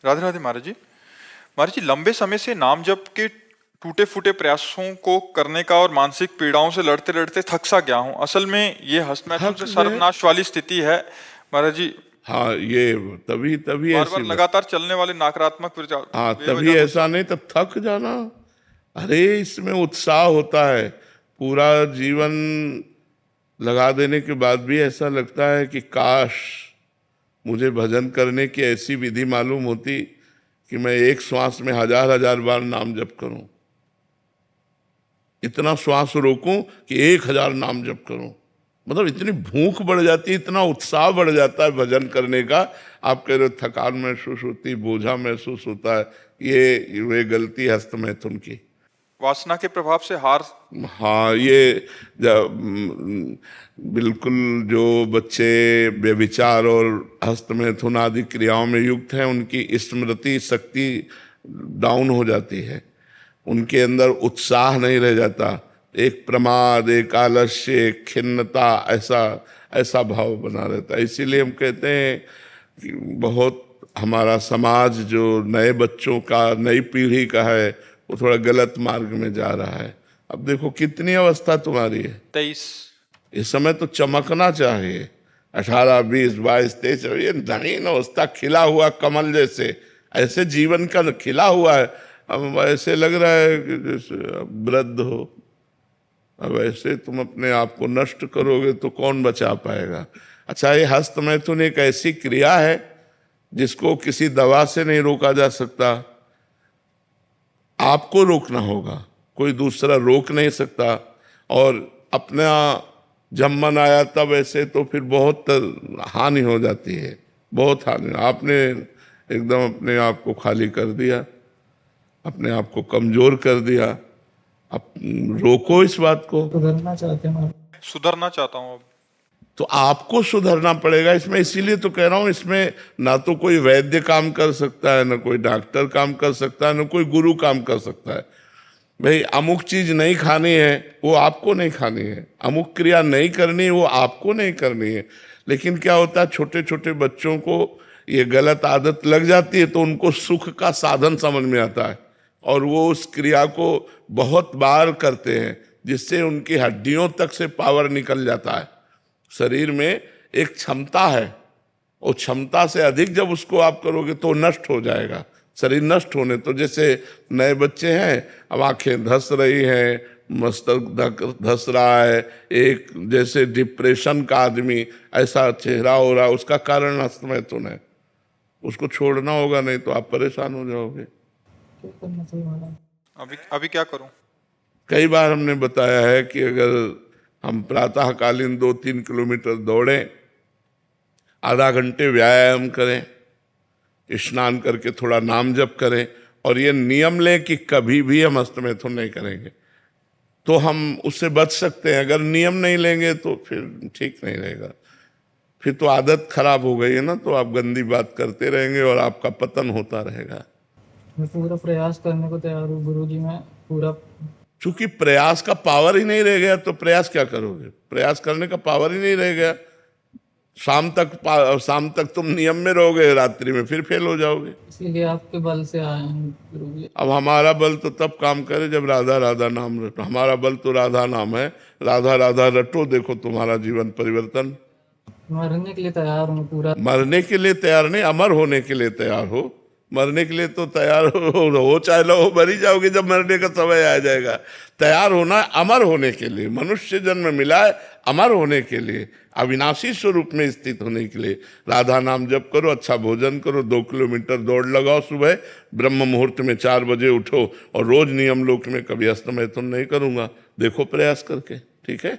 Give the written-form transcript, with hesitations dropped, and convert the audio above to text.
राधे राधे महाराज जी। महाराज जी, लंबे समय से नाम जप के टूटे फूटे प्रयासों को करने का और मानसिक पीड़ाओं से लड़ते लड़ते थक सा गया हूँ। असल में ये हस्तमैथुन थक से गए। सर्वनाश वाली स्थिति है महाराज जी। हाँ, ये तभी तभी बार ऐसी बार लगातार चलने वाले नकारात्मक विचार हाँ, तभी बेवजह ऐसा नहीं तो थक जाना। अरे इसमें उत्साह होता है, पूरा जीवन लगा देने के बाद भी ऐसा लगता है कि काश मुझे भजन करने की ऐसी विधि मालूम होती कि मैं एक श्वास में हजार हजार बार नाम जप करूं, इतना श्वास रोकूं कि 1000 नाम जप करूं। मतलब इतनी भूख बढ़ जाती है, इतना उत्साह बढ़ जाता है भजन करने का। आप कह रहे हो थकान महसूस होती, बोझा महसूस होता है, ये गलती हस्तमैथुन की। वासना के प्रभाव से हार। हाँ, ये बिल्कुल जो बच्चे व्यभिचार और हस्तमैथुन आदि क्रियाओं में युक्त हैं, उनकी स्मृति शक्ति डाउन हो जाती है, उनके अंदर उत्साह नहीं रह जाता, एक प्रमाद, एक आलस्य, एक खिन्नता, ऐसा भाव बना रहता है। इसीलिए हम कहते हैं कि बहुत हमारा समाज जो नए बच्चों का, नई पीढ़ी का है, वो थोड़ा गलत मार्ग में जा रहा है। अब देखो कितनी अवस्था तुम्हारी है, 23। इस समय तो चमकना चाहिए, 18, 20, 22, 23, ये नवीन अवस्था, खिला हुआ कमल जैसे, ऐसे जीवन का खिला हुआ है। अब ऐसे लग रहा है कि जैसे वृद्ध हो। अब ऐसे तुम अपने आप को नष्ट करोगे तो कौन बचा पाएगा। अच्छा, ये हस्तमैथुन एक ऐसी क्रिया है जिसको किसी दवा से नहीं रोका जा सकता, आपको रोकना होगा, कोई दूसरा रोक नहीं सकता। और अपना जब मन आया तब ऐसे तो फिर बहुत हानि हो जाती है, बहुत हानि। आपने एकदम अपने आप को खाली कर दिया, अपने आप को कमजोर कर दिया। अब रोको इस बात को। सुधरना चाहता हूँ अब। तो आपको सुधरना पड़ेगा इसमें। इसीलिए तो कह रहा हूं, इसमें ना तो कोई वैद्य काम कर सकता है, ना कोई डॉक्टर काम कर सकता है, ना कोई गुरु काम कर सकता है। भाई अमुक चीज नहीं खानी है, वो आपको नहीं खानी है, अमुक क्रिया नहीं करनी, वो आपको नहीं करनी है। लेकिन क्या होता है, छोटे छोटे बच्चों को ये गलत आदत लग जाती है तो उनको सुख का साधन समझ में आता है और वो उस क्रिया को बहुत बार करते हैं, जिससे उनकी हड्डियों तक से पावर निकल जाता है। शरीर में एक क्षमता है, और क्षमता से अधिक जब उसको आप करोगे तो नष्ट हो जाएगा, शरीर नष्ट होने। तो जैसे नए बच्चे हैं, अब आंखें धस रही हैं, मस्तक धस रहा है, एक जैसे डिप्रेशन का आदमी ऐसा चेहरा हो रहा, उसका कारण हस्तमैथुन है। उसको छोड़ना होगा, नहीं तो आप परेशान हो जाओगे। अभी क्या करूं? कई बार हमने बताया है कि अगर हम प्रातःकालीन 2-3 किलोमीटर दौड़ें, आधा घंटे व्यायाम करें, स्नान करके थोड़ा नाम जप करें, और ये नियम लें कि कभी भी हम हस्तमैथुन नहीं करेंगे, तो हम उससे बच सकते हैं। अगर नियम नहीं लेंगे तो फिर ठीक नहीं रहेगा, फिर तो आदत खराब हो गई है ना, तो आप गंदी बात करते रहेंगे और आपका पतन होता रहेगा। मैं पूरा प्रयास करने को तैयार हूँ गुरुजी, मैं पूरा। चूंकि प्रयास का पावर ही नहीं रह गया तो प्रयास क्या करोगे, प्रयास करने का पावर ही नहीं रह गया। शाम तक तुम नियम में रहोगे, रात्रि में फिर फेल हो जाओगे। इसीलिए आपके बल से आए हैं गुरुजी। अब हमारा बल तो तब काम करे जब राधा राधा नाम रटो। हमारा बल तो राधा नाम है, राधा राधा रटो, देखो तुम्हारा जीवन परिवर्तन। मरने के लिए तैयार हूँ पूरा। मरने के लिए तैयार नहीं, अमर होने के लिए तैयार हो। मरने के लिए तो तैयार हो चाहे लो, मर ही जाओगे जब मरने का समय आ जाएगा। तैयार होना अमर होने के लिए, मनुष्य जन्म मिला है अमर होने के लिए, अविनाशी स्वरूप में स्थित होने के लिए। राधा नाम जप करो, अच्छा भोजन करो, 2 किलोमीटर दौड़ लगाओ सुबह, ब्रह्म मुहूर्त में 4 बजे उठो, और रोज नियम लोक में कभी हस्तमैथुन नहीं करूंगा, देखो प्रयास करके। ठीक है।